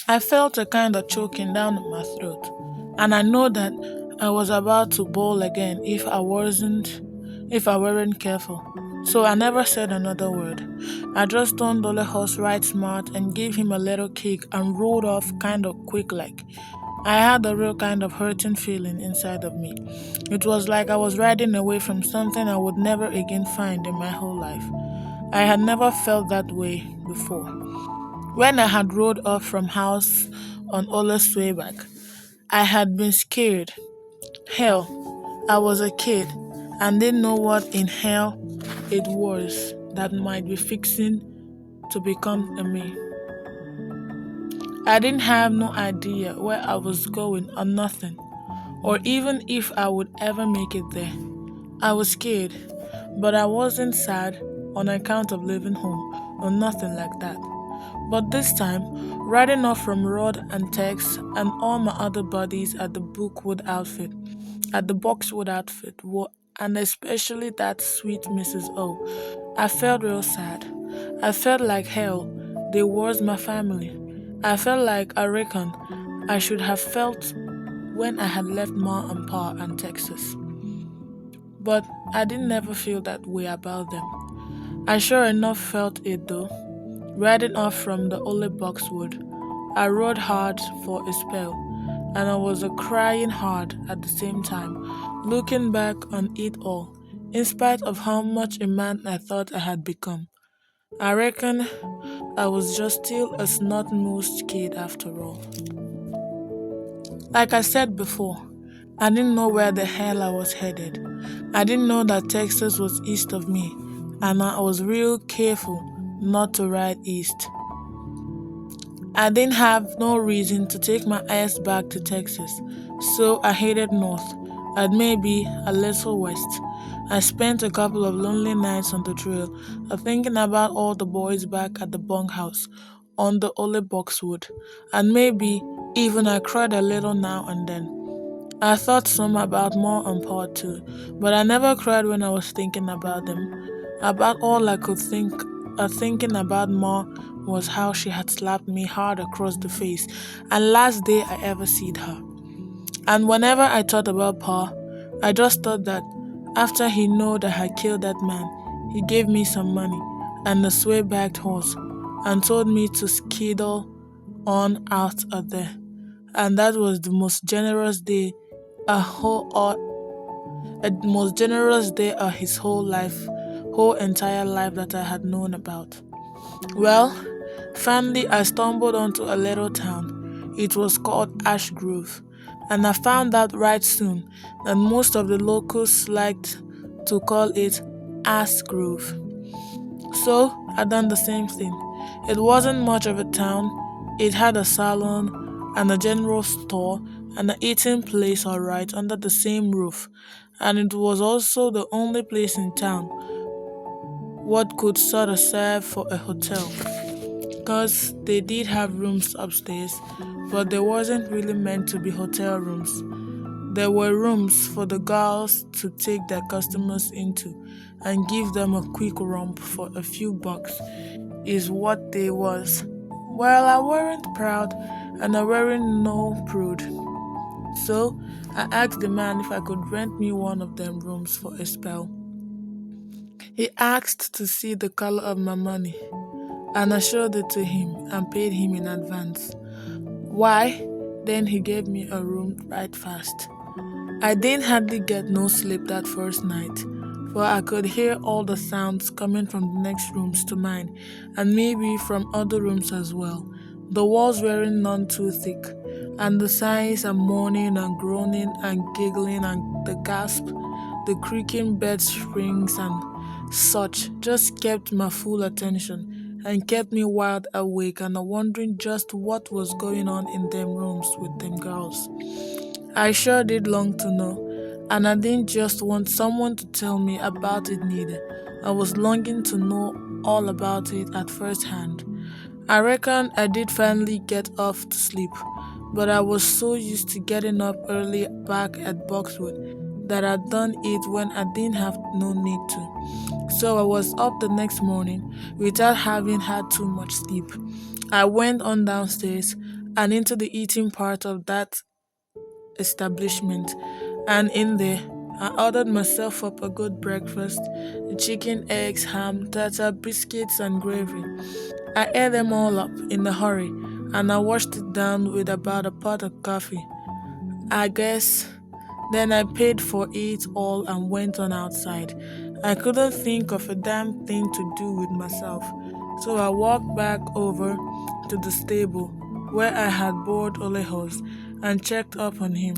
I felt a kind of choking down in my throat, and I know that I was about to bawl again if I weren't careful. So I never said another word. I just turned Ole horse right smart and gave him a little kick and rolled off kind of quick like. I had a real kind of hurting feeling inside of me. It was like I was riding away from something I would never again find in my whole life. I had never felt that way before. When I had rode off from house on Ola's way back, I had been scared. Hell, I was a kid and didn't know what in hell it was that might be fixing to become a me. I didn't have no idea where I was going or nothing, or even if I would ever make it there. I was scared, but I wasn't sad on account of leaving home or nothing like that. But this time, riding off from Rod and Tex and all my other buddies at the Boxwood outfit, and especially that sweet Mrs. O, I felt real sad. I felt like hell. They was my family. I felt like I reckon I should have felt when I had left Ma and Pa and Texas. But I didn't ever feel that way about them. I sure enough felt it though. Riding off from the Ole Boxwood, I rode hard for a spell, and I was a crying hard at the same time, looking back on it all, in spite of how much a man I thought I had become. I reckon I was just still a snot-nosed kid after all. Like I said before, I didn't know where the hell I was headed. I didn't know that Texas was east of me, and I was real careful not to ride east. I didn't have no reason to take my ass back to Texas, so I headed north, and maybe a little west. I spent a couple of lonely nights on the trail, thinking about all the boys back at the bunkhouse on the Ole Boxwood, and maybe even I cried a little now and then. I thought some about Ma and Pa too, but I never cried when I was thinking about them. About all I could think, thinking about Ma was how she had slapped me hard across the face, and last day I ever seed her. And whenever I thought about Pa, I just thought that after he knowed I had killed that man, he gave me some money and a sway-backed horse, and told me to skedaddle on out of there. And that was the most generous day most generous day of his whole entire life that I had known about. Well, finally I stumbled onto a little town. It was called Ash Grove, and I found out right soon that most of the locals liked to call it Ass Grove. So I done the same thing. It wasn't much of a town. It had a salon and a general store and an eating place alright under the same roof. And it was also the only place in town what could sort of serve for a hotel. Cause they did have rooms upstairs, but they wasn't really meant to be hotel rooms. There were rooms for the girls to take their customers into and give them a quick romp for a few bucks, is what they was. Well, I weren't proud and I weren't no prude. So I asked the man if I could rent me one of them rooms for a spell. He asked to see the color of my money, and I showed it to him and paid him in advance. Why? Then he gave me a room right fast. I didn't hardly get no sleep that first night, for I could hear all the sounds coming from the next rooms to mine, and maybe from other rooms as well. The walls weren't none too thick, and the sighs and moaning and groaning and giggling and the gasp, the creaking bed springs and such just kept my full attention and kept me wide awake and wondering just what was going on in them rooms with them girls. I sure did long to know, and I didn't just want someone to tell me about it neither. I was longing to know all about it at first hand. I reckon I did finally get off to sleep, but I was so used to getting up early back at Boxwood that I'd done it when I didn't have no need to. So I was up the next morning without having had too much sleep. I went on downstairs and into the eating part of that establishment. And in there, I ordered myself up a good breakfast: chicken, eggs, ham, tartar, biscuits, and gravy. I ate them all up in a hurry, and I washed it down with about a pot of coffee, I guess. Then I paid for it all and went on outside. I couldn't think of a damn thing to do with myself, so I walked back over to the stable where I had bored Olehos and checked up on him.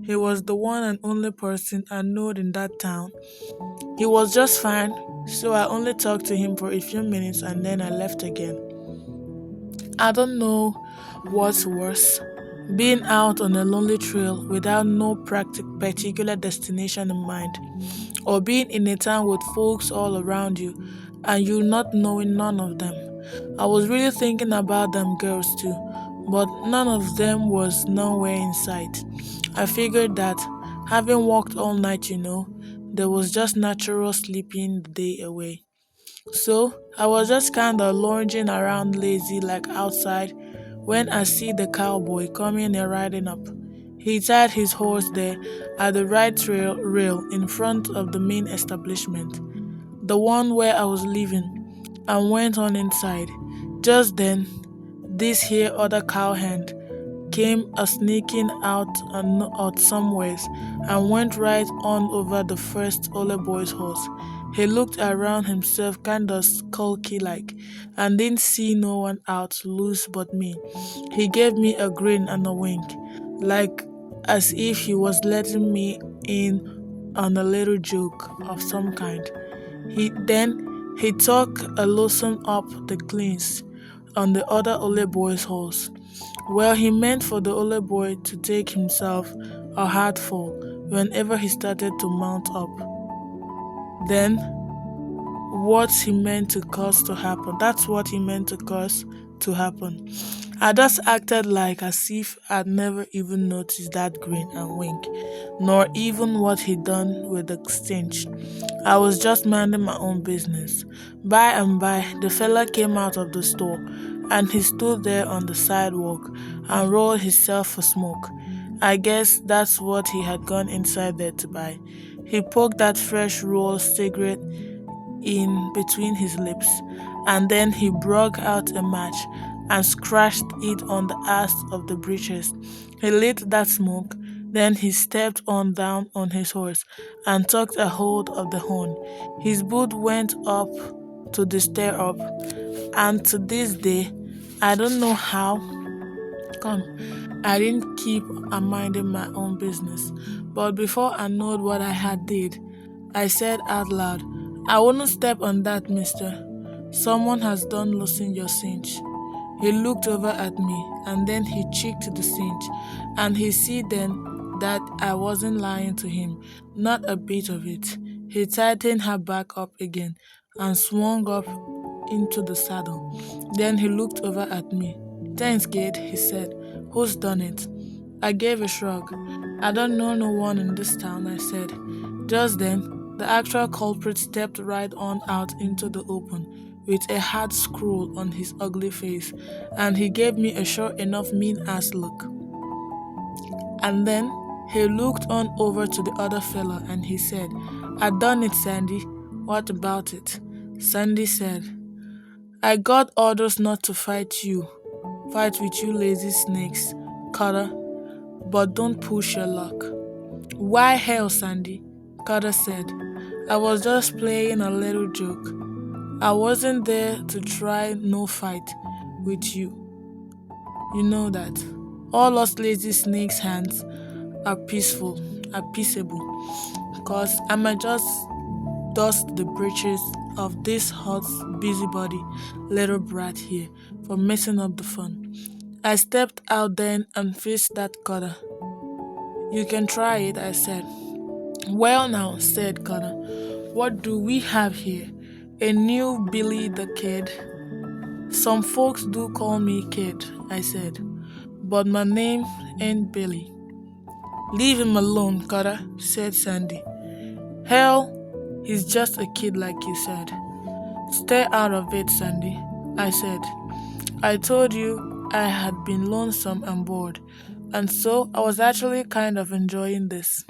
He was the one and only person I knowed in that town. He was just fine, so I only talked to him for a few minutes and then I left again. I don't know what's worse: being out on a lonely trail without no particular destination in mind, or being in a town with folks all around you and you not knowing none of them. I was really thinking about them girls too, but none of them was nowhere in sight. I figured that, having walked all night, there was just natural sleeping the day away. So I was just kinda lounging around lazy like outside when I see the cowboy coming and riding up. He tied his horse there at the right trail rail in front of the main establishment, the one where I was living, and went on inside. Just then, this here other cowhand came a sneaking out somewheres and went right on over the first Ole boy's horse. He looked around himself kinda skulky like and didn't see no one out loose but me. He gave me a grin and a wink, like as if he was letting me in on a little joke of some kind. He took a loosen up the cleans on the other Ole boy's horse. Well, he meant for the Ole boy to take himself a hard fall whenever he started to mount up. Then, what he meant to cause to happen. That's what he meant to cause to happen. I just acted like as if I'd never even noticed that grin and wink, nor even what he'd done with the stench. I was just minding my own business. By and by, the fella came out of the store, and he stood there on the sidewalk and rolled himself a smoke. I guess that's what he had gone inside there to buy. He poked that fresh rolled cigarette in between his lips, and then he broke out a match and scratched it on the ass of the breeches. He lit that smoke, then he stepped on down on his horse and took a hold of the horn. His boot went up to the stirrup, and to this day, I don't know how come I didn't keep a minding my own business. But before I knowed what I had did, I said out loud, "I wouldn't step on that, mister. Someone has done loosen your cinch." He looked over at me and then he checked the cinch, and he see then that I wasn't lying to him, not a bit of it. He tightened her back up again and swung up into the saddle. Then he looked over at me. "Thanks, kid," he said. "Who's done it?" I gave a shrug. "I don't know no one in this town," I said. Just then, the actual culprit stepped right on out into the open with a hard scroll on his ugly face, and he gave me a sure enough mean-ass look. And then he looked on over to the other fella and he said, "I done it, Sandy. What about it?" Sandy said, "I got orders not to fight with you lazy snakes, Cutter, but don't push your luck." "Why hell, Sandy?" Cutter said. "I was just playing a little joke. I wasn't there to try no fight with you. You know that. All us lazy snakes hands are peaceable, 'cause I might just dust the breeches of this hot busybody little brat here for messing up the fun." I stepped out then and faced that Cutter. "You can try it," I said. "Well now," said Cutter, "what do we have here? A new Billy the Kid?" "Some folks do call me Kid," I said, "but my name ain't Billy." "Leave him alone, Cutter," said Sandy. "Hell, he's just a kid like you said." "Stay out of it, Sandy," I said. "I told you I had been lonesome and bored, and so I was actually kind of enjoying this.